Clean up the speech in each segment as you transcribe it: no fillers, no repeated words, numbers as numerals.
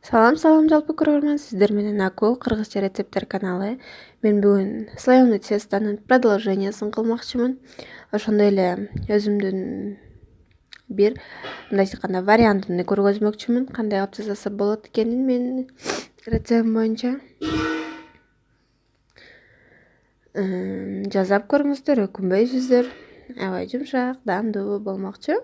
Салам жалпы көрөрман, сиздер менен Акул, кыргызча рецепттер каналы. Мен бүгүн слоеный тестанын продолжениясын кылмакчымын. Ошондой эле өзүмдүн бир мындай айтканда вариантын көргөзмөкчүмүн. Кандай кылып жасаса болот экенин менин рецептим боюнча. Жасап көрүңүздөр, өкүнбөйсүздөр. Аябай жумшак, даамдуу болмокчу.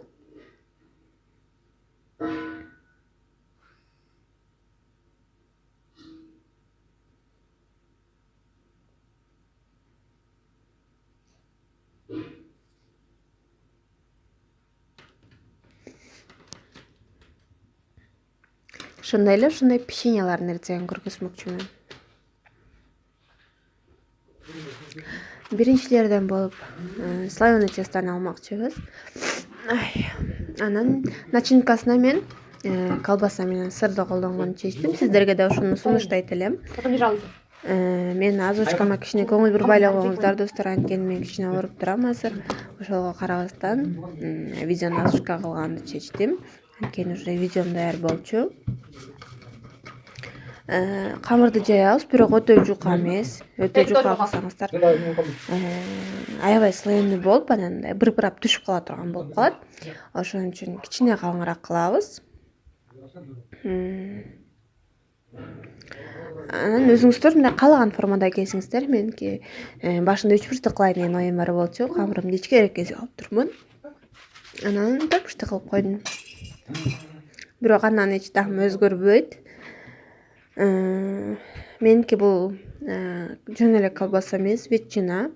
Ошондой эле ушундай печеньелардын рецептин көргөзмөкчүмүн. Биринчилерден болуп слоеный тестаны алмакчыбыз. Анан начинкасына мен колбаса менен сырды колдонгонду чечтим. Сиздерге да ошону сунуштайт элем. Мен озвучкама кичине көңүл бурбай эле коюңуздар достор, анткени мен кичине ооруп турам азыр. Ошого карабастан видеону озвучка кылганды чечтим. Анткени уже видеом даяр болчу. Камырды жаябыз, бирок өтө жука эмес. Өтө жука кылсаңыздар аябай слоеный болуп, анан быркырап түшүп кала турган болуп калат. Ошон үчүн кичине калыңыраак кылабыз. Анан өзүңүздөр мындай каалаган формада кесиңиздер. Меники башында 3 бурчтук кылайын деген оюм бар болчу. Камырымды ичкерээк кесип алып турмун. Анан 4 бурчтук кылып койдум. Бирок андан эч таам өзгөрбөйт. Меники бул жөн эле колбаса эмес, ветчина.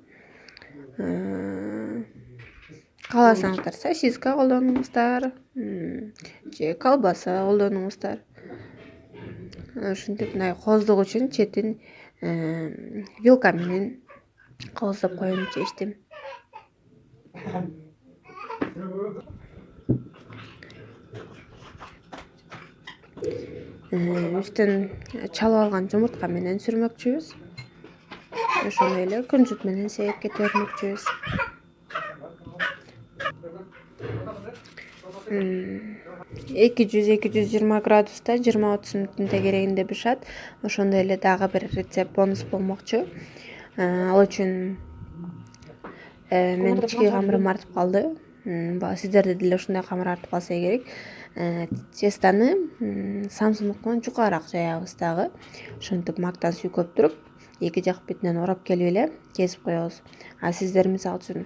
Кааласаңыздар сосиска колдонуңуздар, же колбаса колдонуңуздар. Ушинтип мындай кооздук үчүн четин вилка менен кооздоп коюуну чечтим. Үстүн чалып алган жумуртка менен сүрмөкчүбүз. Ошондой эле күнжүт менен сээпке төрмөкчүбүз. 200-220 градуста 20-30 мүнөттүн тегерегинде бышат. Ошондой эле дагы бир рецепт бонус болмокчу. Ал үчүн мен ички камырым артып калды. Сиздерде деле ушундай камыр артып калса керек. Тестаны самсындыкынан жукараак жаябыз дагы. Ошентип мактан сүйкөп туруп, эки жак бетинен орап келип эле кесип коебуз. Сиздер мисалы үчүн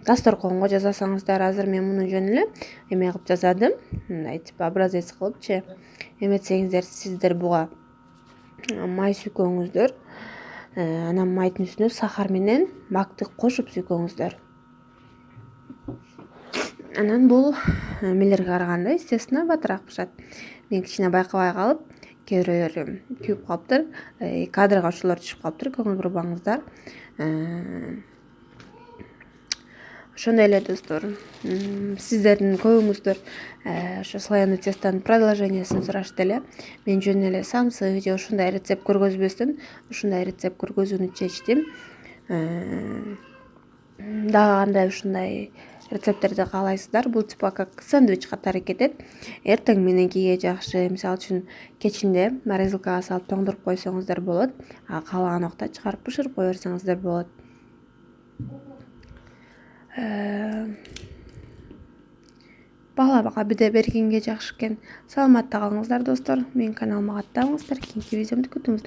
дасторконго жасасаңыздар, азыр мен муну жөн эле эме кылып жасадым. Мындай типа образец кылыпчы. Эметсеңиздер, сиздер буга май сүйкөңүздөр. Анан майдын үстүнө сахар менен макты кошуп сүйкөңүздөр. Анан бул эмелерге караганда, естественно, батыраак бышат. Мен кичине байкабай калып, кээ бирөөлөр күйүп калыптыр. Кадрга ошолор түшүп калыптыр, көңүл бурбаңыздар. Ошондой эле достор, сиздердин көбүңүздөр ошо слоеный тестанын продолжениясын сурашты эле. Мен жөн эле самсы же ушундай рецепт көргөзбөстөн ушундай рецепт көргөзүүнү чечтим. Дагы кандай ушундай рецепттерди каалайсыздар? Бул типа как сэндвич катары кетет. Эртең мененкиге жакшы, мисалы үчүн кечинде морозилкага салып тоңдуруп койсоңуздар болот. Каалаган убакта чыгарып бышырып кое берсеңиздер болот. Баалап абиде бергенге жакшы экен. Саламатта калыңыздар достор. Менин каналыма катталыңыздар. Кийинки видеомду күтүңүздөр.